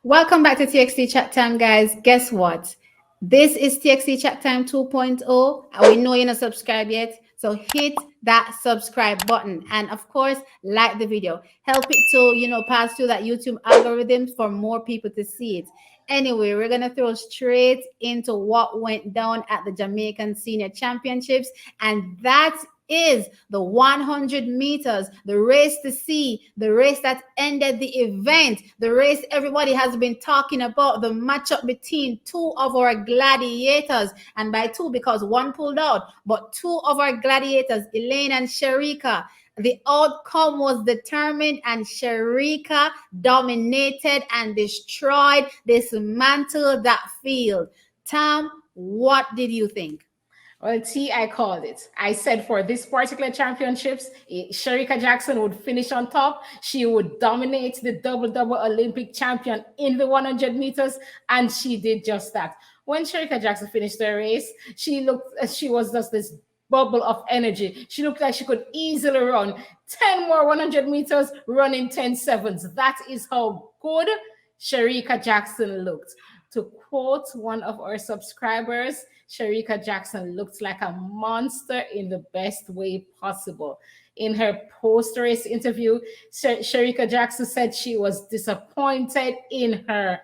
Welcome back to TXT Chat Time, guys. Guess what? This is TXT Chat Time 2.0. We know you're not subscribed yet, so hit that subscribe button, and of course, like the video. Help it to pass through that YouTube algorithm for more people to see it. Anyway, we're gonna throw straight into what went down at the Jamaican Senior Championships, and that is the 100 meters, the race to see, the race that ended the event, the race everybody has been talking about, the matchup between two of our gladiators. And by two, because one pulled out, but two of our gladiators, Elaine and Shericka. The outcome was determined, and Shericka dominated and destroyed, dismantled that field. Tam, what did you think? Well, T, I called it. I said for this particular championships, Shericka Jackson would finish on top. She would dominate the double Olympic champion in the 100 meters, and she did just that. When Shericka Jackson finished the race, she was just this bubble of energy. She looked like she could easily run 10 more 100 meters, running 10 sevens. That is how good Shericka Jackson looked. To quote one of our subscribers, Shericka Jackson looks like a monster in the best way possible. In her post-race interview, Shericka Jackson said she was disappointed in her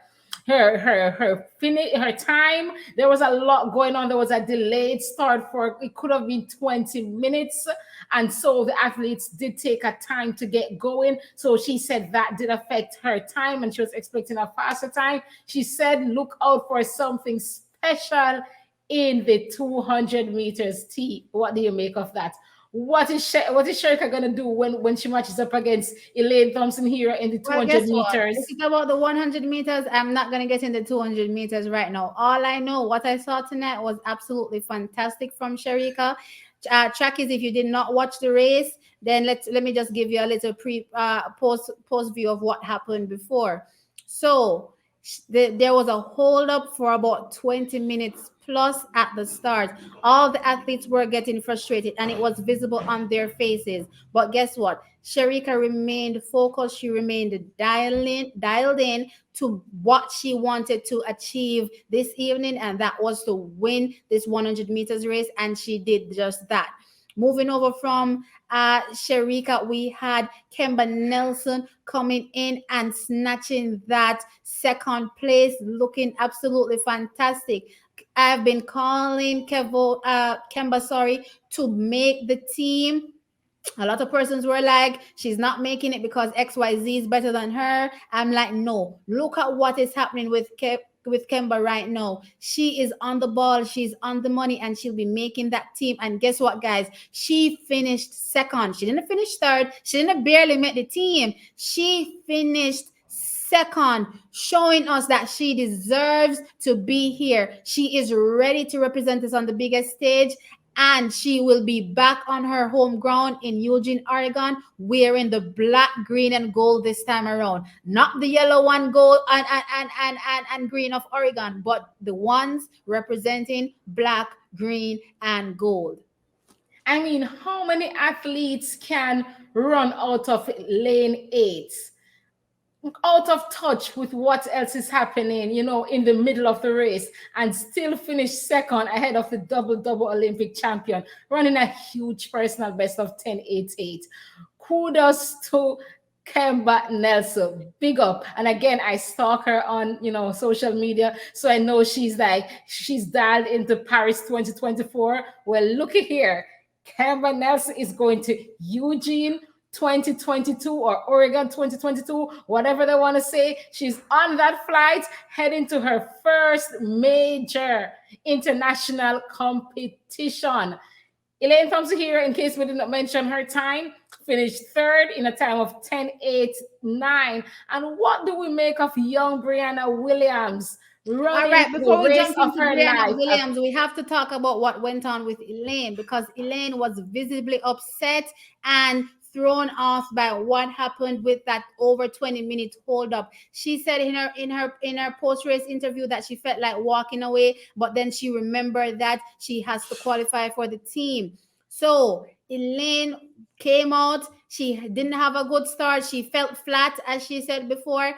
time. There was a lot going on. There was a delayed start for it could have been 20 minutes, and so the athletes did take a time to get going. So she said that did affect her time, and she was expecting a faster time. She said look out for something special in the 200 meters. T, what do you make of that? What is Shericka gonna do when she matches up against Elaine Thompson-Herah in the Well, 200 guess what? meters? If it's about the 100 meters, I'm not going to get into 200 meters right now. All I know, what I saw tonight was absolutely fantastic from Shericka. Trackies, if you did not watch the race, then let me just give you a little post view of what happened before. So there was a hold up for about 20 minutes plus at the start. All the athletes were getting frustrated, and it was visible on their faces. But guess what? Shericka remained focused. She remained dialed in to what she wanted to achieve this evening, and that was to win this 100 meters race, and she did just that. Moving over from Shericka, we had Kemba Nelson coming in and snatching that second place, looking absolutely fantastic. I've been calling Kemba, to make the team. A lot of persons were like, she's not making it because XYZ is better than her. I'm like, no, look at what is happening with Kemba right now. She is on the ball, she's on the money, and she'll be making that team. And guess what, guys? She finished second. She didn't finish third. She didn't barely make the team. She finished second, showing us that she deserves to be here. She is ready to represent us on the biggest stage, and she will be back on her home ground in Eugene, Oregon, wearing the black, green, and gold this time around. Not the yellow and gold and green of Oregon, but the ones representing black, green, and gold. I mean, how many athletes can run out of lane 8? Out of touch with what else is happening, in the middle of the race, and still finish second ahead of the double Olympic champion, running a huge personal best of 10:88. Kudos to Kemba Nelson. Big up. And again, I stalk her on, social media. So I know she's dialed into Paris 2024. Well, looky here. Kemba Nelson is going to Eugene 2022 or Oregon 2022, whatever they want to say. She's on that flight heading to her first major international competition. Elaine Thompson-Herah, in case we did not mention her time, finished third in a time of 10:89. And what do we make of young Brianna Williams All running right, the before we race jump of into her Brianna life? Williams, we have to talk about what went on with Elaine, because Elaine was visibly upset and thrown off by what happened with that over 20-minute hold up. She said in her post-race interview that she felt like walking away, but then she remembered that she has to qualify for the team. So Elaine came out. She didn't have a good start. She felt flat, as she said before.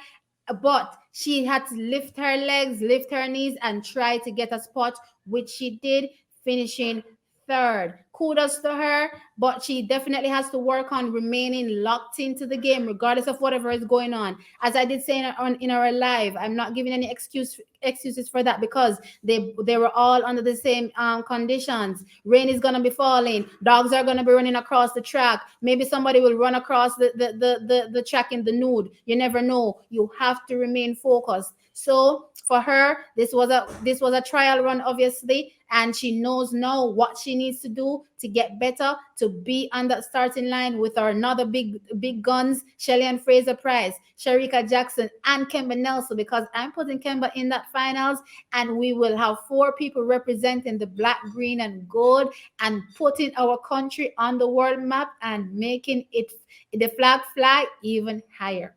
but she had to lift her legs, lift her knees, and try to get a spot, which she did, finishing third. Kudos to her, but she definitely has to work on remaining locked into the game, regardless of whatever is going on. As I did say in our live, I'm not giving any excuses for that, because they were all under the same conditions. Rain is gonna be falling. Dogs are gonna be running across the track. Maybe somebody will run across the track in the nude. You never know. You have to remain focused. So for her, this was a trial run, obviously, and she knows now what she needs to do to get better, to be on that starting line with our another big guns, Shelly and Fraser Price, Shericka Jackson, and Kemba Nelson, because I'm putting Kemba in that finals, and we will have 4 people representing the black, green, and gold, and putting our country on the world map and making it the flag fly even higher.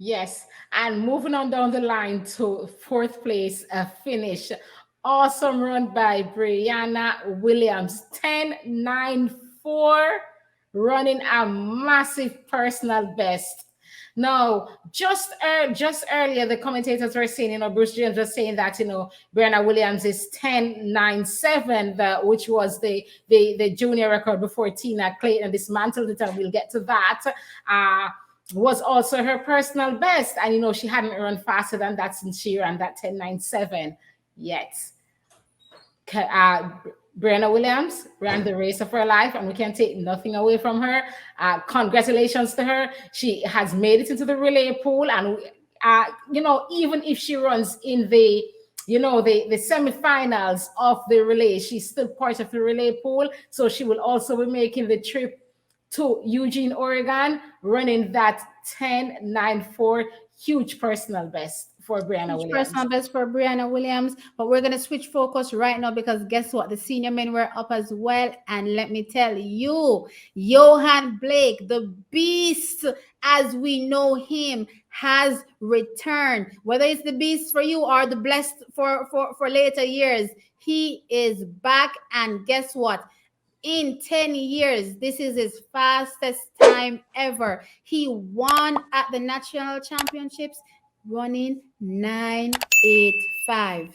Yes, and moving on down the line to fourth place finish. Awesome run by Brianna Williams, 10.94, running a massive personal best. Now, just earlier, the commentators were saying, Bruce James was saying that, Brianna Williams is 10.97, which was the junior record before Tina Clayton dismantled it, and we'll get to that. Was also her personal best, and she hadn't run faster than that since she ran that 10.97 yet. Brianna Williams ran the race of her life, and we can take nothing away from her. Congratulations to her. She has made it into the relay pool, and even if she runs in the semifinals of the relay, she's still part of the relay pool, so she will also be making the trip to Eugene, Oregon, running that 10.94, huge personal best for Brianna Williams. Personal best for Brianna Williams. But we're going to switch focus right now, because guess what? The senior men were up as well. And let me tell you, Yohan Blake, the beast as we know him, has returned. Whether it's the beast for you or the blessed for later years, he is back. And guess what? In 10 years, this is his fastest time ever. He won at the national championships running 9.85.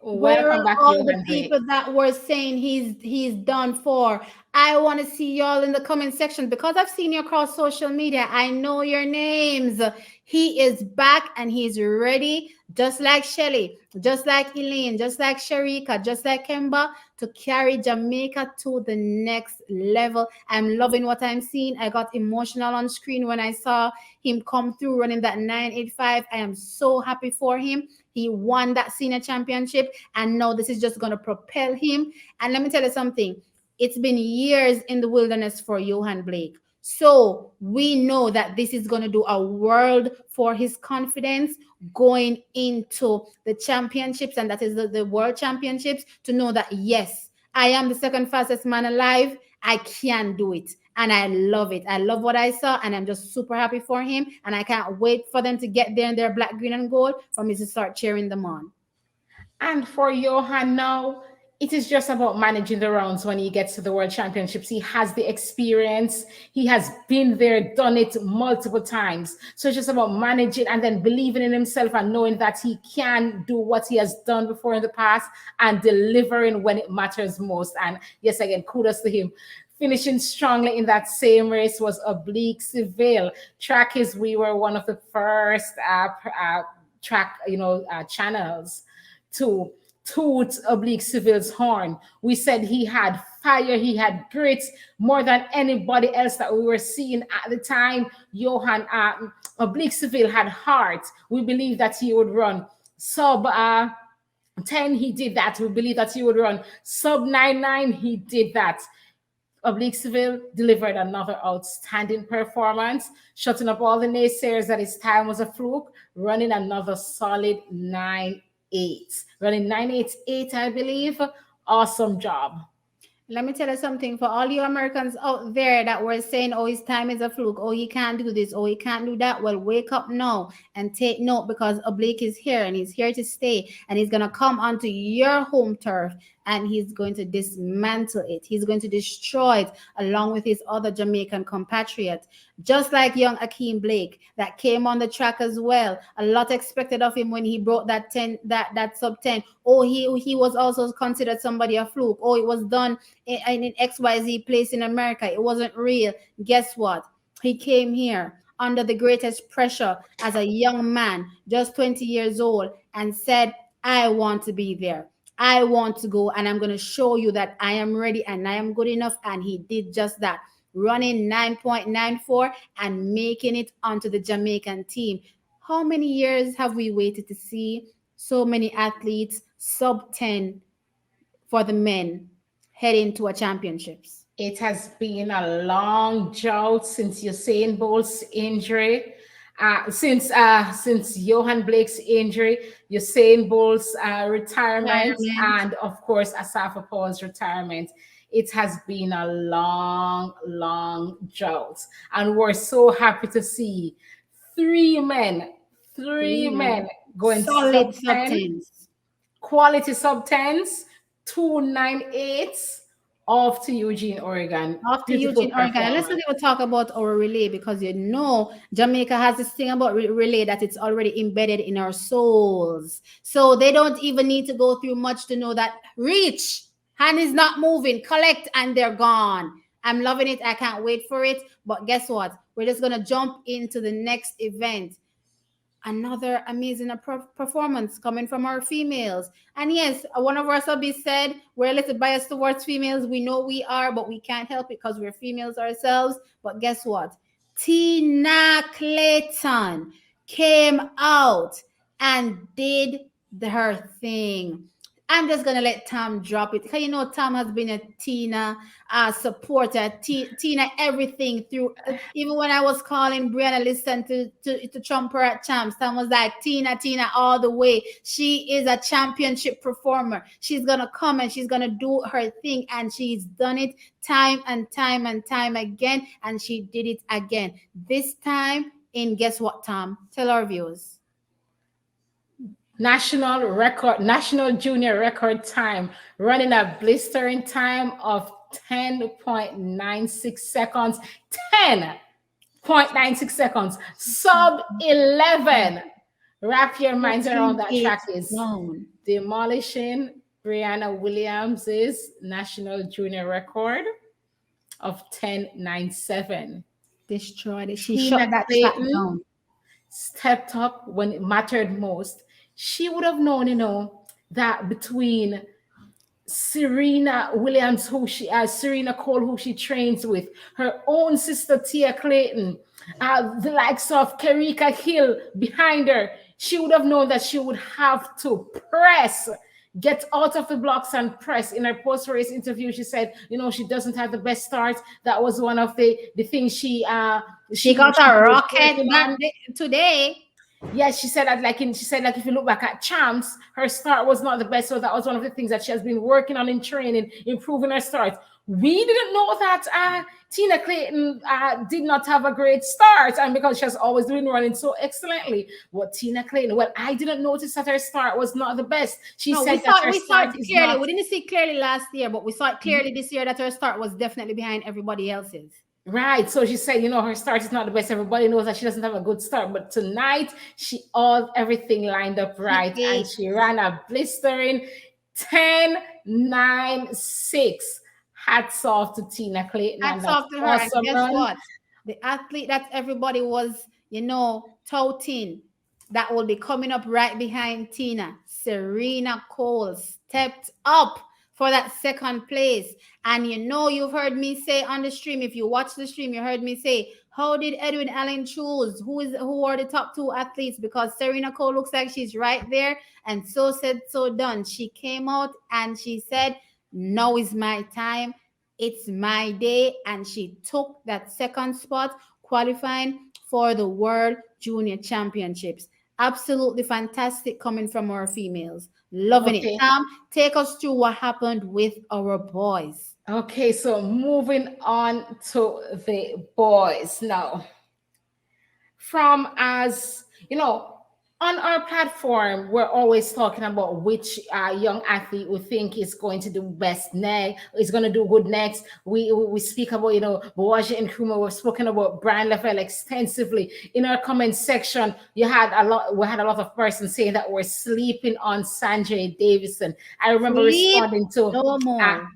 Where are all the people that were saying he's done for? I want to see y'all in the comment section, because I've seen you across social media. I know your names. He is back and he's ready, just like Shelly, just like Elaine, just like Shericka, just like Kemba, to carry Jamaica to the next level. I'm loving what I'm seeing. I got emotional on screen when I saw him come through running that 9.85. I am so happy for him. He won that senior championship, and now this is just going to propel him. And let me tell you something. It's been years in the wilderness for Yohan Blake. So we know that this is going to do a world for his confidence going into the championships, and that is the world championships, to know that, yes, I am the second fastest man alive. I can do it. And I love it. I love what I saw, and I'm just super happy for him. And I can't wait for them to get there in their black, green, and gold for me to start cheering them on. And for Yohan now, it is just about managing the rounds when he gets to the World Championships. He has the experience. He has been there, done it multiple times. So it's just about managing and then believing in himself and knowing that he can do what he has done before in the past and delivering when it matters most. And yes, again, kudos to him. Finishing strongly in that same race was Oblique Seville. We were one of the first track, channels to toot Oblique Seville's horn. We said he had fire, he had grit, more than anybody else that we were seeing at the time. Oblique Seville had heart. We believe that he would run sub 10, he did that. We believe that he would run sub 9.9, he did that. Oblique Seville delivered another outstanding performance, shutting up all the naysayers that his time was a fluke, running another solid 9.8. Running 9.88, I believe. Awesome job. Let me tell you something. For all you Americans out there that were saying, oh, his time is a fluke, oh, he can't do this, oh, he can't do that, well, wake up now and take note, because Oblique is here and he's here to stay, and he's going to come onto your home turf and he's going to dismantle it. He's going to destroy it along with his other Jamaican compatriot. Just like young Akeem Blake that came on the track as well. A lot expected of him when he broke that 10, that sub 10. Oh, he was also considered somebody a fluke. Oh, it was done in XYZ place in America. It wasn't real. Guess what? He came here under the greatest pressure as a young man, just 20 years old, and said, I want to be there. I want to go, and I'm going to show you that I am ready and I am good enough. And he did just that, running 9.94 and making it onto the Jamaican team. How many years have we waited to see so many athletes sub 10 for the men heading to a championships? It has been a long drought since Usain Bolt's injury. Since Yohan Blake's injury, Usain Bolt's retirement, and of course Asafa Paul's retirement. It has been a long drought, and we're so happy to see three men going solid sub 10s, quality sub 10s, 298s. Off to Eugene, Oregon. Off to Eugene, Oregon. And let's not even talk about our relay, because Jamaica has this thing about relay that it's already embedded in our souls. So they don't even need to go through much to know that reach, hand is not moving, collect, and they're gone. I'm loving it. I can't wait for it. But guess what? We're just going to jump into the next event. Another amazing performance coming from our females. And yes, one of our subbies said we're a little biased towards females. We know we are, but we can't help it because we're females ourselves. But guess what? Tina Clayton came out and did her thing. I'm just gonna let Tom drop it, because Tom has been a Tina supporter. Tina everything through. Even when I was calling Brianna, listen to Trump her at Champs, Tom was like, Tina all the way. She is a championship performer. She's gonna come and she's gonna do her thing, and she's done it time and time again, and she did it again. This time in, guess what, Tom? Tell our viewers. National junior record time, running a blistering time of 10.96 seconds. 10.96 seconds. Sub 11. Wrap your minds around that track is demolishing Brianna Williams's national junior record of 10.97. Destroyed it. She shut that track down. Stepped up when it mattered most. She would have known, that between Serena Williams, Serena Cole, who she trains with, her own sister Tia Clayton, the likes of Shericka Hill behind her, she would have known that she would have to get out of the blocks and press. In her post-race interview, she said, she doesn't have the best start. That was one of the things she got a rocket today. Yes, she said that if you look back at Champs, her start was not the best. So that was one of the things that she has been working on in training, improving her start. We didn't know that Tina Clayton did not have a great start, and because she has always been running so excellently. What Tina Clayton? Well, I didn't notice that her start was not the best. We saw it clearly. We didn't see clearly last year, but we saw it clearly this year that her start was definitely behind everybody else's. Right. So she said, her start is not the best. Everybody knows that she doesn't have a good start. But tonight, everything lined up right. And she ran a blistering 10.96. Hats off to Tina Clayton. Hats off to her. Awesome. And guess what? The athlete that everybody was, touting, that will be coming up right behind Tina, Serena Cole, stepped up for that second place. And you've heard me say on the stream, if you watch the stream, you heard me say, how did Edwin Allen choose? Who are the top two athletes? Because Serena Cole looks like she's right there. And so said, so done. She came out and she said, now is my time. It's my day. And she took that second spot, qualifying for the World Junior Championships. Absolutely fantastic coming from our females. Loving it. Tom, take us through what happened with our boys. Okay, so moving on to the boys now. From, as On our platform, we're always talking about which young athlete we think is going to do best next, is going to do good next. We speak about, Bawaji and Kuma. We've spoken about Brian Lavelle extensively. In our comment section, we had a lot of persons saying that we're sleeping on Sandrey Davison. I remember Sleep responding to, no uh, more.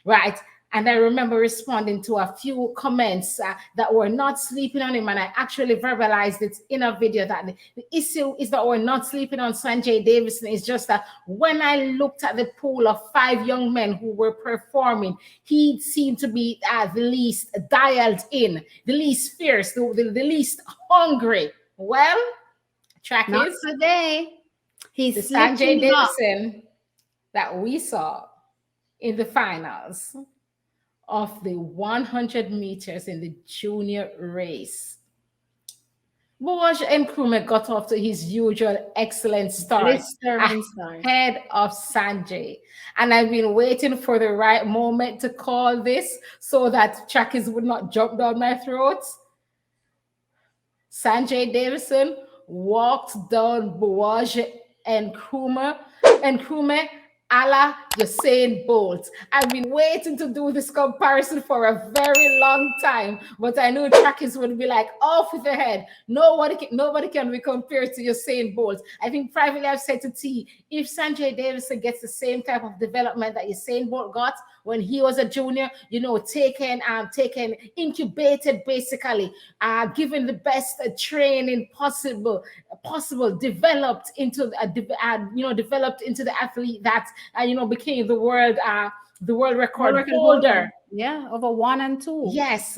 right. And I remember responding to a few comments that were not sleeping on him. And I actually verbalized it in a video that the issue is that we're not sleeping on Sandrey Davison. It's just that when I looked at the pool of 5 young men who were performing, he seemed to be the least dialed in, the least fierce, the least hungry. Well, track Not is today. the He's Sandrey sleeping up. Davison that we saw in the finals of the 100 meters in the junior race. Boaj Nkrumah got off to his usual excellent start Blistering start. ahead of Sanjay. And I've been waiting for the right moment to call this so that Chakis would not jump down my throat. Sandrey Davison walked down Boaj Nkrumah a la Usain Bolt. I've been waiting to do this comparison for a very long time, but I knew trackies would be like off with the head. Nobody can be compared to Usain Bolt. I think privately I've said to T, if Sandrey Davison gets the same type of development that Usain Bolt got when he was a junior, taken, incubated basically, given the best training possible, developed into developed into the athlete that became the world record World record holder. Yeah, over 1 and 2. Yes,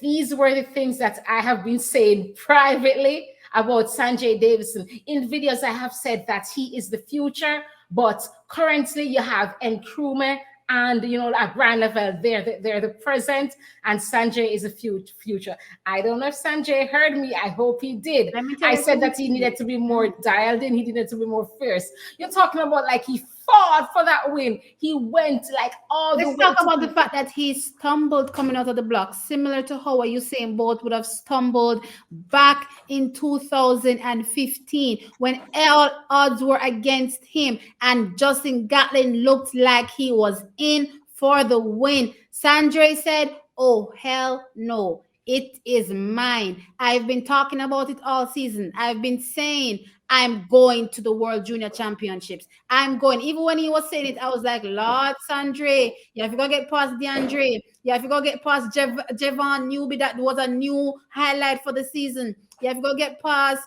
these were the things that I have been saying privately about Sandrey Davison. In videos, I have said that he is the future, but currently you have Nkrumah and like Brian Lavelle, they're the present, and Sandrey is the future. I don't know if Sandrey heard me. I hope he did. Let me tell I you said that he something. needed to be more dialed in. He needed to be more fierce. You're talking about like he fought for that win. He went like all the way. Let's talk about the fact that he stumbled coming out of the block, similar to how Usain Bolt would have stumbled back in 2015 when all odds were against him and Justin Gatlin looked like he was in for the win. Sandrey said, "Oh, hell no. It is mine. I've been talking about it all season. I've been saying I'm going to the World Junior Championships. I'm going." Even when he was saying it, I was like, Lord Sandrey, you have to go get past DeAndre. You have to go get past Javon Newby. That was a new highlight for the season. You have to go get past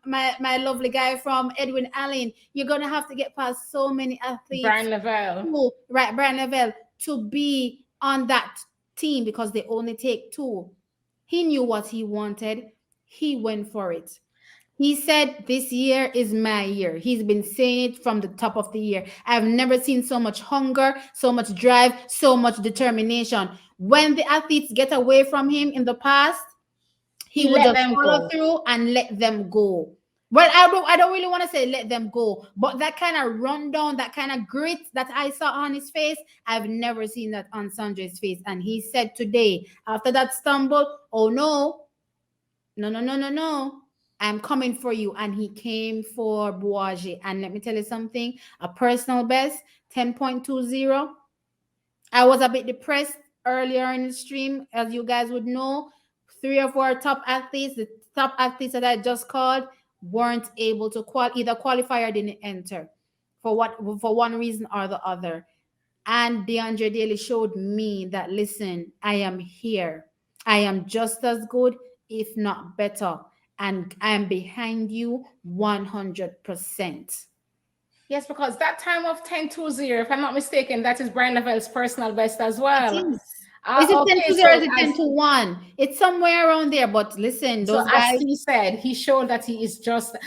my lovely guy from Edwin Allen. You're gonna have to get past so many athletes. Brian Lavelle. Right, Brian Lavelle, to be on that team because they only take 2. He knew what he wanted. He went for it. He said, "This year is my year." He's been saying it from the top of the year. I've never seen so much hunger, so much drive, so much determination. When the athletes get away from him in the past, he would let just them follow go. through and let them go. Well, I don't really want to say let them go, but that kind of rundown, that kind of grit that I saw on his face, I've never seen that on Sandrey's face. And he said today, after that stumble, "Oh no, no, no, no, no, no. I'm coming for you." And he came for Boaji. And let me tell you something, a personal best, 10.20. I was a bit depressed earlier in the stream. As you guys would know, 3 of our top athletes, the top athletes that I just called, weren't able to either qualify or didn't enter for one reason or the other. And DeAndre Daly showed me that, listen, I am here. I am just as good, if not better. And I am behind you 100%. Yes, because that time of 10:20, if I'm not mistaken, that is Brian Lavelle's personal best as It well. is. Is it 10 Okay, to 0 or so is it 10 to 1? It's somewhere around there. But listen, so those as guys, he said, he showed that he is just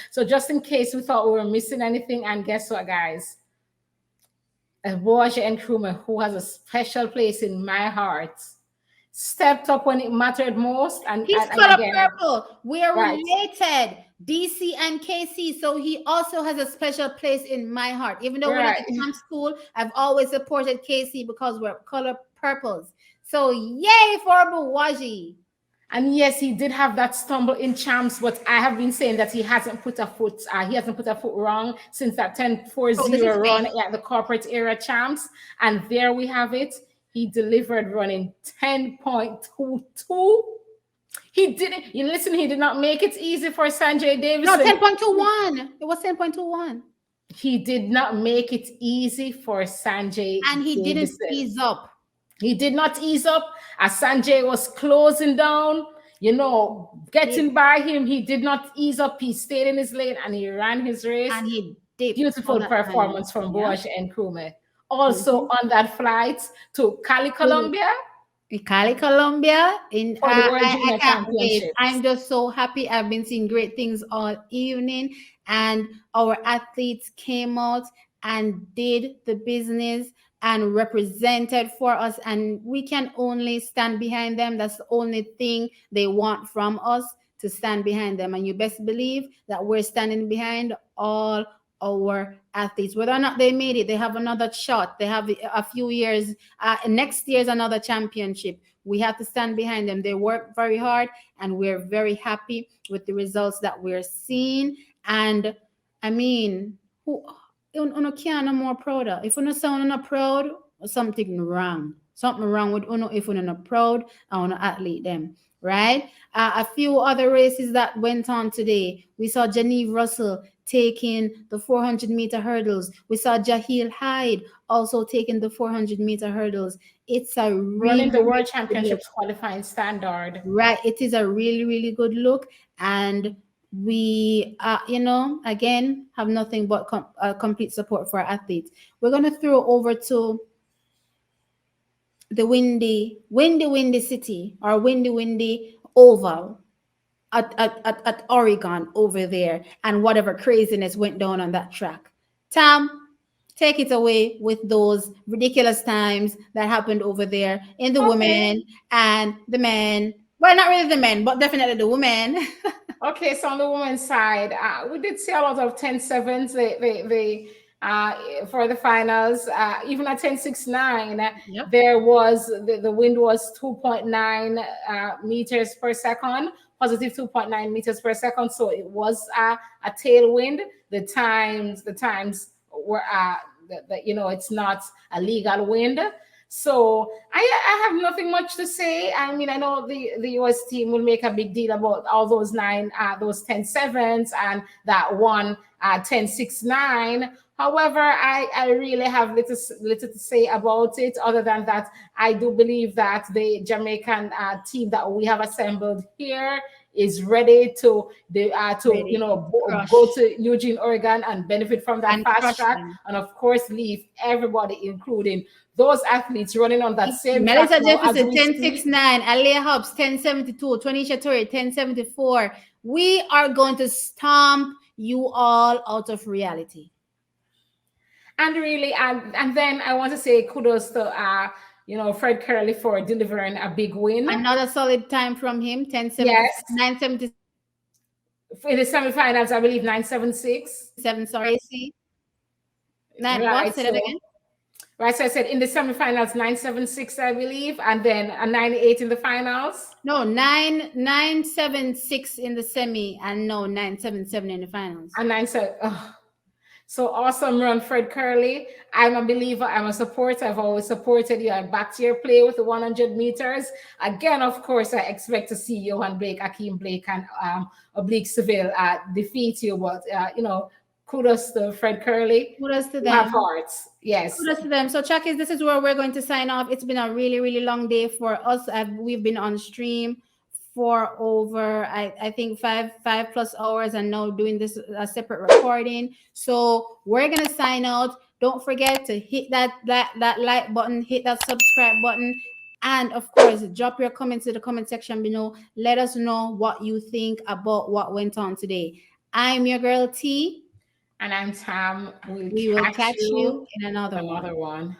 in case we thought we were missing anything. And guess what, guys? Boaji Nkrumah, who has a special place in my heart, stepped up when it mattered most. And he's and color again, purple. We are right, related, DC and KC. So he also has a special place in my heart. Even though we're not right. at camp school, I've always supported KC because we're color purples. So yay for Buwaji. And yes, he did have that stumble in champs, but I have been saying that he hasn't put a foot wrong since that 10-4-0 Oh, this is run fake. at the corporate era champs. And there we have it. He delivered running 10.22. He didn't, you listen, he did not make it easy for Sandrey No, Davison. 10.21. It was 10.21. He did not make it easy for Sandrey And he didn't Davison. ease up. He did not ease up as Sanjay was closing down, getting by him. He did not ease up. He stayed in his lane and he ran his race. And he dipped all Beautiful that time. performance from Yeah. Boache and Krume. Also Mhm. on that flight to Cali, Colombia In Cali, Colombia. for the World I Junior can't wait. Championships. I'm just so happy. I've been seeing great things all evening, and our athletes came out and did the business and represented for us, and we can only stand behind them. That's the only thing they want from us, to stand behind them. And you best believe that we're standing behind all our athletes, whether or not they made it. They have another shot. They have a few years. Next year's another championship. We have to stand behind them. They work very hard, and we're very happy with the results that we're seeing. And I mean, who uno can't no more prouder. If uno say uno not proud, something wrong. Something wrong with uno if uno not proud and uno athlete them, right? A few other races that went on today. We saw Janeve Russell taking the 400-meter hurdles. We saw Jahil Hyde also taking the 400-meter hurdles. It's a Running really, the World really good look. Championships qualifying standard. Right. It is a really, really good look. And we, again, have nothing but complete support for our athletes. We're going to throw over to the windy city, or windy oval at Oregon over there, and whatever craziness went down on that track. Tam, take it away with those ridiculous times that happened over there in the Okay. women and the men. Well, not really the men, but definitely the women. Okay, so on the women's side, we did see a lot of 10-7s. For the finals, even at 10-6-9, Yep. there was the wind was 2.9 meters per second, positive 2.9 meters per second. So it was a tailwind. The times were it's not a legal wind. So I have nothing much to say. I mean, I know the US team will make a big deal about all those those 10-7s and that one 10-6-9. However, I really have little to say about it, other than that I do believe that the Jamaican team that we have assembled here is ready Ready to go crush to Eugene, Oregon, and benefit from that and fast crush track, them. and of course leave everybody, including those athletes running on that same track Melissa now as Jefferson, we speak. 1069, Alea Hobbs, 1072, Tonisha Torre, 1074. We are going to stomp you all out of reality. And really, and then I want to say kudos to Fred Curley for delivering a big win. Another solid time from him, 1070, Yes, 977, in the semifinals, I believe 976. sorry. See? Nine, what? Right. Say that So again. right, so I said in the semifinals 976, I believe, and then a 98 in the finals. No, 976 in the semi, and no, 977 in the finals. And 97. Oh, so awesome run, Fred Curley. I'm a believer. I'm a supporter. I've always supported you. I'm back to your play with the 100 meters. Again, of course, I expect to see Yohan Blake, Akeem Blake, and Oblique Seville defeat you. But, kudos to Fred Curley. Kudos to You have them. hearts. Yes. Kudos to them. So, Chuckies, this is where we're going to sign off. It's been a really, really long day for us. We've been on stream for over, I think, five plus hours, and now doing this a separate recording. So we're gonna sign out. Don't forget to hit that like button, hit that subscribe button, and of course drop your comments in the comment section below. Let us know what you think about what went on today. I'm your girl T. And I'm Tam. We will catch you you in another one. one.